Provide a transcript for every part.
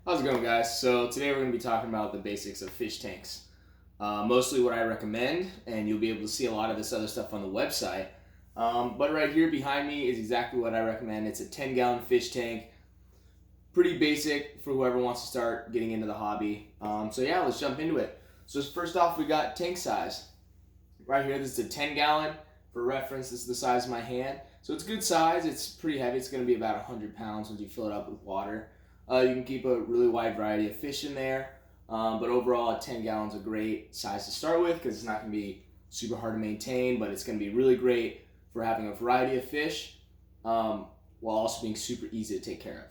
How's it going, guys? So today we're going to be talking about the basics of fish tanks. Mostly what I recommend, and you'll be able to see a lot of this other stuff on the website. But right here behind me is exactly what I recommend. It's a 10-gallon fish tank. Pretty basic for whoever wants to start getting into the hobby. So yeah, let's jump into it. So first off, we got tank size. Right here, this is a 10-gallon. For reference, this is the size of my hand. So it's good size. It's pretty heavy. It's going to be about 100 pounds once you fill it up with water. You can keep a really wide variety of fish in there, but overall, 10 gallons is a great size to start with because it's not going to be super hard to maintain, but it's going to be really great for having a variety of fish while also being super easy to take care of.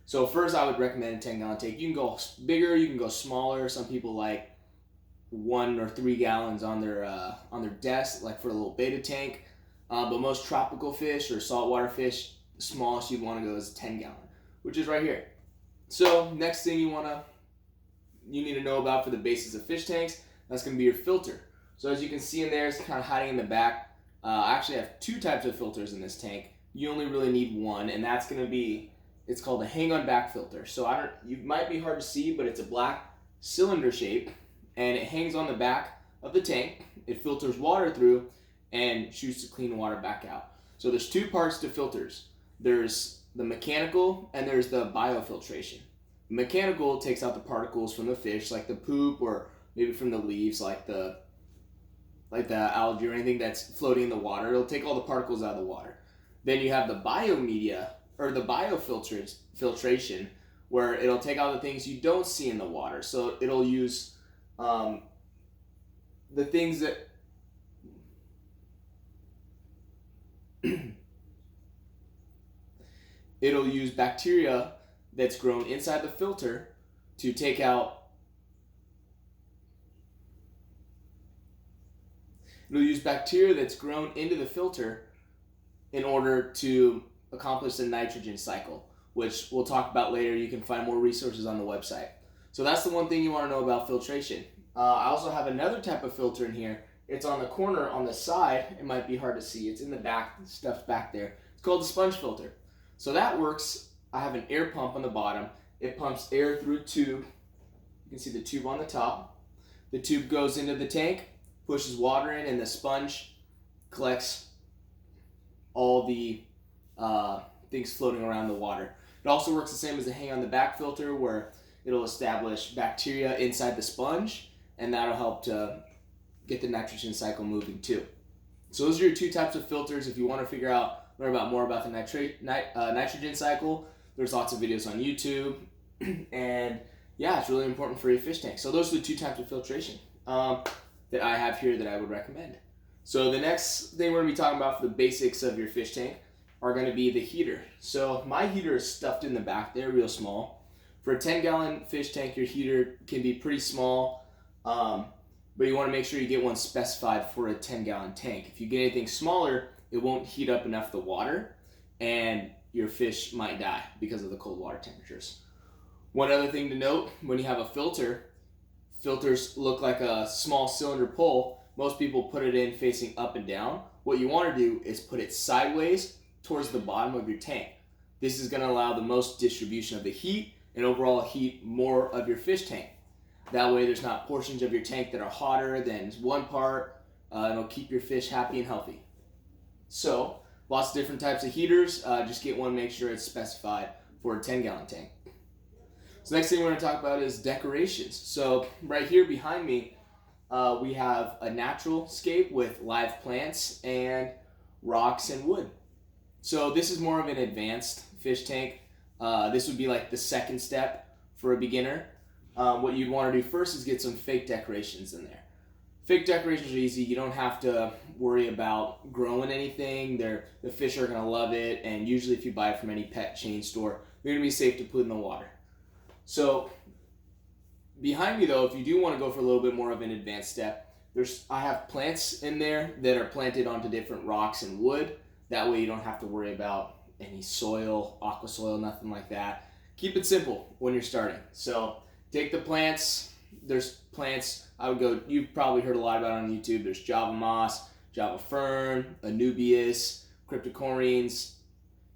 So first, I would recommend a 10-gallon tank. You can go bigger, you can go smaller. Some people like 1 or 3 gallons on their desk, like for a little beta tank. But most tropical fish or saltwater fish, the smallest you'd want to go is a 10-gallon, which is right here. So next thing you need to know about for the basics of fish tanks, that's going to be your filter. So as you can see in there, it's kind of hiding in the back. I actually have 2 types of filters in this tank. You only really need one, and that's going to be, it's called a hang-on back filter. So you might be hard to see, but it's a black cylinder shape, and it hangs on the back of the tank. It filters water through and shoots the clean water back out. So there's 2 parts to filters. There's the mechanical and there's the biofiltration. Mechanical takes out the particles from the fish, like the poop, or maybe from the leaves, like the algae or anything that's floating in the water. It'll take all the particles out of the water. Then you have the biomedia or the biofiltration, where it'll take out the things you don't see in the water. So it'll use the things that it'll use bacteria that's grown inside the filter to take out. It'll use bacteria that's grown into the filter in order to accomplish the nitrogen cycle, which we'll talk about later. You can find more resources on the website. So that's the one thing you want to know about filtration. I also have another type of filter in here. It's on the corner on the side. It might be hard to see. It's in the back, stuffed back there. It's called the sponge filter. So that works. I have an air pump on the bottom. It pumps air through a tube. You can see the tube on the top. The tube goes into the tank, pushes water in, and the sponge collects all the things floating around the water. It also works the same as the hang on the back filter, where it'll establish bacteria inside the sponge, and that'll help to get the nitrogen cycle moving too. So those are your 2 types of filters. If you want to learn more about the nitrogen cycle, there's lots of videos on YouTube, and yeah, it's really important for your fish tank. So those are the 2 types of filtration that I have here that I would recommend. So the next thing we're going to be talking about for the basics of your fish tank are going to be the heater. So my heater is stuffed in the back there, real small. For a 10-gallon fish tank, your heater can be pretty small, but you want to make sure you get one specified for a 10-gallon tank. If you get anything smaller, it won't heat up enough the water, and your fish might die because of the cold water temperatures. One other thing to note, when you have a filter, filters look like a small cylinder pole. Most people put it in facing up and down. What you want to do is put it sideways towards the bottom of your tank. This is going to allow the most distribution of the heat and overall heat more of your fish tank. That way there's not portions of your tank that are hotter than one part. It'll keep your fish happy and healthy. So lots of different types of heaters. Just get one, make sure it's specified for a 10-gallon tank. So next thing we're going to talk about is decorations. So right here behind me, we have a natural scape with live plants and rocks and wood. So this is more of an advanced fish tank. This would be like the second step for a beginner. What you'd want to do first is get some fake decorations in there. Fake decorations are easy. You don't have to worry about growing anything. The fish are going to love it, and usually if you buy it from any pet chain store, they're going to be safe to put in the water. So behind me though, if you do want to go for a little bit more of an advanced step, I have plants in there that are planted onto different rocks and wood. That way you don't have to worry about any soil, aqua soil, nothing like that. Keep it simple when you're starting. So take the plants. There's plants, you've probably heard a lot about on YouTube. There's Java moss, Java fern, Anubias, cryptocorynes.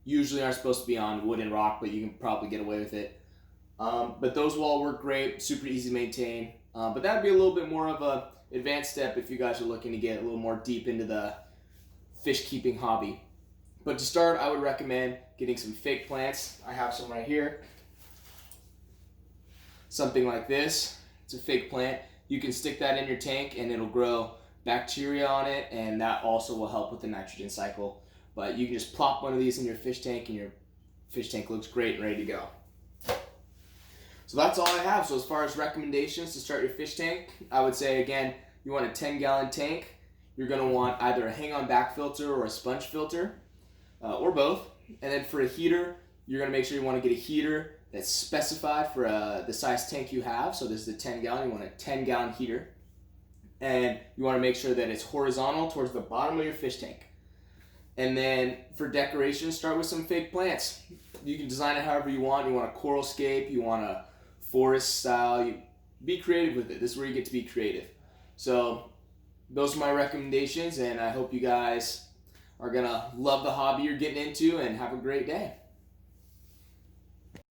Usually aren't supposed to be on wood and rock, but you can probably get away with it. But those will all work great, super easy to maintain. But that would be a little bit more of a advanced step if you guys are looking to get a little more deep into the fish keeping hobby. But to start, I would recommend getting some fake plants. I have some right here. Something like this. It's a fake plant. You can stick that in your tank and it'll grow bacteria on it, and that also will help with the nitrogen cycle. But you can just plop one of these in your fish tank and your fish tank looks great and ready to go. So that's all I have. So as far as recommendations to start your fish tank, I would say again, you want a 10-gallon tank. You're going to want either a hang-on back filter or a sponge filter, or both. And then for a heater, you're going to make sure you want to get a heater that's specified for the size tank you have. So this is a 10-gallon. You want a 10-gallon heater. And you want to make sure that it's horizontal towards the bottom of your fish tank. And then for decoration, start with some fake plants. You can design it however you want. You want a coral scape, you want a forest style. Be creative with it. This is where you get to be creative. So those are my recommendations, and I hope you guys are going to love the hobby you're getting into and have a great day.